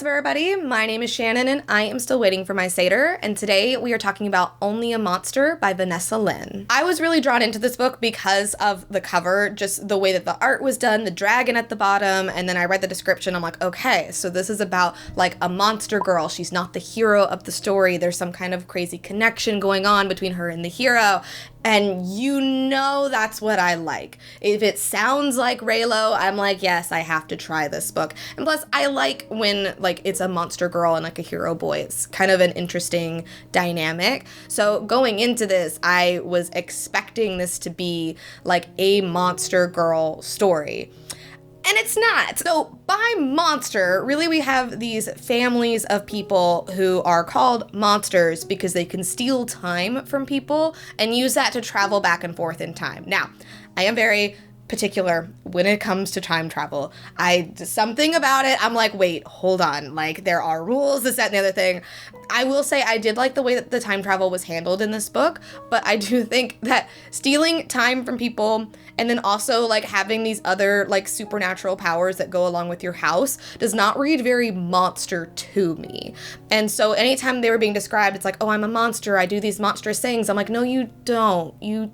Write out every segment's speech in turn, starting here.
What's up, everybody? My name is Shannon and I am still waiting for my Satyr, and today we are talking about Only a Monster by Vanessa Len. I was really drawn into this book because of the cover, just the way that the art was done, the dragon at the bottom, and then I read the description. I'm like, okay, so this is about like a monster girl. She's not the hero of the story. There's some kind of crazy connection going on between her and the hero. And you know that's what I like. If it sounds like Raylo, I'm like, yes, I have to try this book. And plus, I like when like it's a monster girl and like a hero boy. It's kind of an interesting dynamic. So going into this, I was expecting this to be like a monster girl story. And it's not. So by monster, really we have these families of people who are called monsters because they can steal time from people and use that to travel back and forth in time. Now, I am very particular when it comes to time travel. Something about it, I'm like, wait, hold on. Like, there are rules, this, that, and the other thing. I will say I did like the way that the time travel was handled in this book, but I do think that stealing time from people and then also like having these other like supernatural powers that go along with your house does not read very monster to me. And so anytime they were being described, it's like, oh, I'm a monster, I do these monstrous things. I'm like, no, you don't. You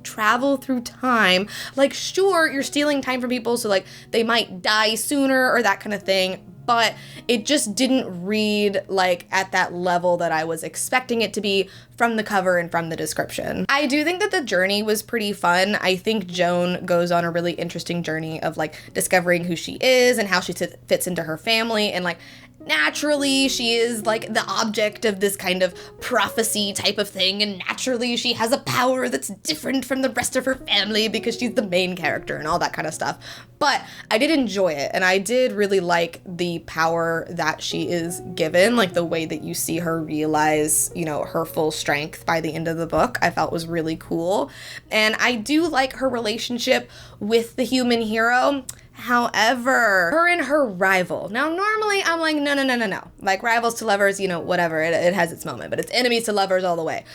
travel through time. Like, sure, you're stealing time from people so like they might die sooner or that kind of thing, but it just didn't read like at that level that I was expecting it to be from the cover and from the description. I do think that the journey was pretty fun. I think Joan goes on a really interesting journey of like discovering who she is and how she fits into her family, and like naturally she is like the object of this kind of prophecy type of thing, and naturally she has a power that's different from the rest of her family because she's the main character and all that kind of stuff. But I did enjoy it, and I did really like the power that she is given, like the way that you see her realize, you know, her full strength by the end of the book, I felt was really cool. And I do like her relationship with the human hero. However, her and her rival. Now, normally I'm like, no. Like, rivals to lovers, you know, whatever. It has its moment, but it's enemies to lovers all the way.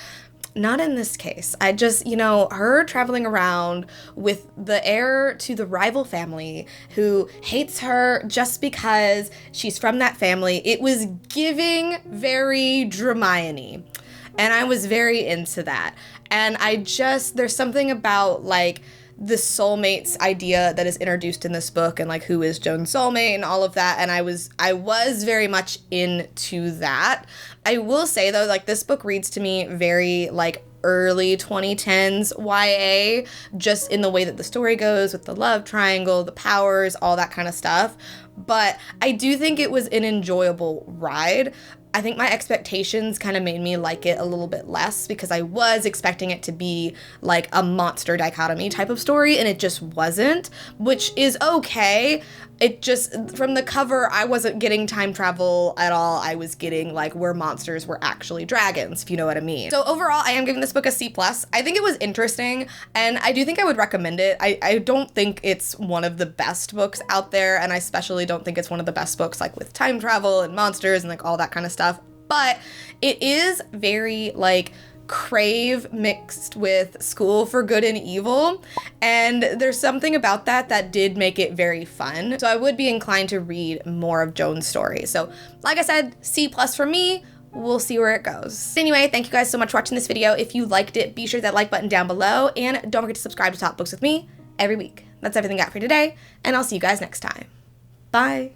Not in this case. I just, you know, her traveling around with the heir to the rival family who hates her just because she's from that family. It was giving very Hermione. And I was very into that. And there's something about like the soulmates idea that is introduced in this book and like who is Joan's soulmate and all of that, and I was very much into that. I will say though, like this book reads to me very like early 2010s YA, just in the way that the story goes with the love triangle, the powers, all that kind of stuff. But I do think it was an enjoyable ride. I think my expectations kind of made me like it a little bit less because I was expecting it to be like a monster dichotomy type of story, and it just wasn't, which is okay. It just, from the cover, I wasn't getting time travel at all. I was getting like where monsters were actually dragons, if you know what I mean. So overall, I am giving this book a C+. I think it was interesting, and I do think I would recommend it. I don't think it's one of the best books out there, and I especially don't think it's one of the best books like with time travel and monsters and like all that kind of stuff. But it is very like crave mixed with School for Good and Evil, and there's something about that did make it very fun. So I would be inclined to read more of Joan's story. So like I said, C+ for me. We'll see where it goes. Anyway, thank you guys so much for watching this video. If you liked it, be sure that like button down below, and don't forget to subscribe to Talk Books with me every week. That's everything I got for today, and I'll see you guys next time. Bye.